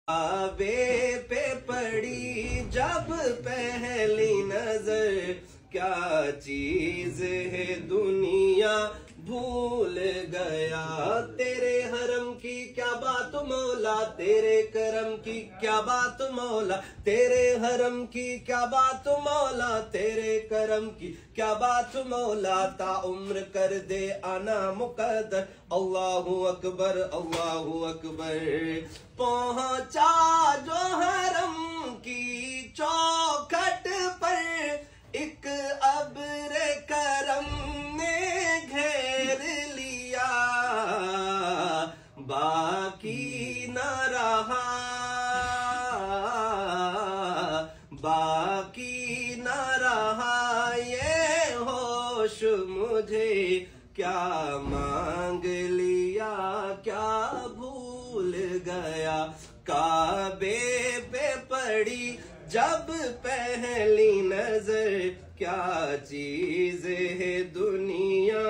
काबे पे पड़ी जब पहली नजर, क्या चीज है दुनिया भूल गया। तेरे हरम की क्या बात मौला, तेरे करम की क्या बात मौला, तेरे हरम की क्या बात मौला, तेरे करम की क्या बात मौला। ता उम्र कर दे आना मुकद्दर, अल्लाहु अकबर अल्लाहु अकबर। पहुंचा जो हरम की चौखट पर, एक अब्र करम ने घेर लिया, बाकी न रहा, बाकी न रहा ये होश मुझे। क्या मांग लिया क्या भूल गया, काबे पे पड़ी जब पहली नजर, क्या चीज है दुनिया